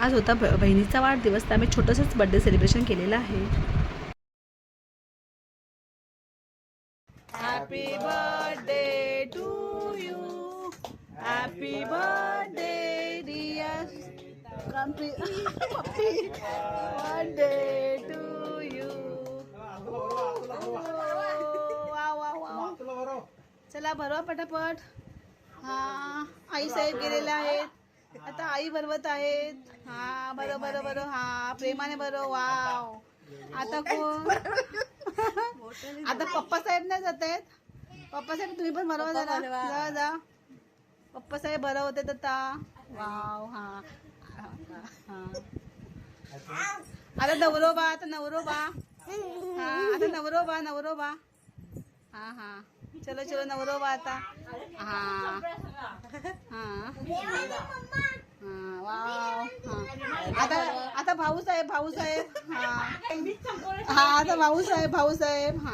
आज होता बहिणीचा वाढदिवस, तर आम्ही छोटंसंच बर्थडे सेलिब्रेशन केलेलं आहे. Happy birthday to you, happy birthday dear Pappi, birthday to you. चला भरवा पटापट. हा, आई साहेब गेलेले आहेत, आता आई भरवत आहेत. हा बरं बरं बरं, हा प्रेमाने बरं. वाव. आता कोण? आता पप्पा साहेब नाही जात आहेत. पप्पा साहेब तुम्ही पण भरवा जरा, जा जा. पप्पा साहेब भरवत आता. वाव. हा हा, आता नवरोबा, आता नवरोबा. हा, आता नवरोबा नवरोबा. हा हा, चलो चलो नवरोबा आता. हा हा हा, वाव. हा, आता आता भाऊसाहेब भाऊसाहेब. हा हा, आता भाऊसाहेब भाऊसाहेब. हा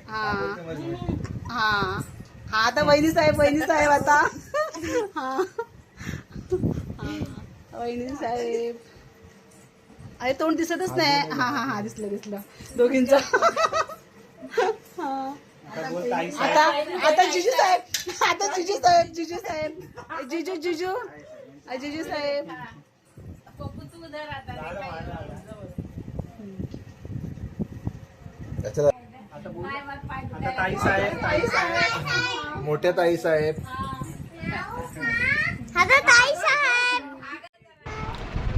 हा हा हा, आता वहिनी साहेब आता. हा वहिनी साहेब. अरे तोंड दिसतच नाही. हा हा हा, दिसलं दोघींचं. आता आता जिजू साहेब, आता जिजू साहेब जिजू साहेब जिजू जिजू जिजू साहेब. ताई साहेब, मोठ्या ताई साहेब.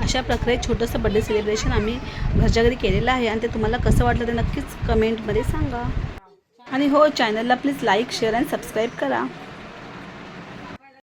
अशा प्रकारे छोटंसं बर्थडे सेलिब्रेशन आम्ही घरच्या घरी केलेलं आहे आणि ते तुम्हाला कसं वाटलं ते नक्कीच कमेंटमध्ये सांगा. आणि हो, चॅनलला प्लीज लाईक शेअर आणि सबस्क्राईब करा.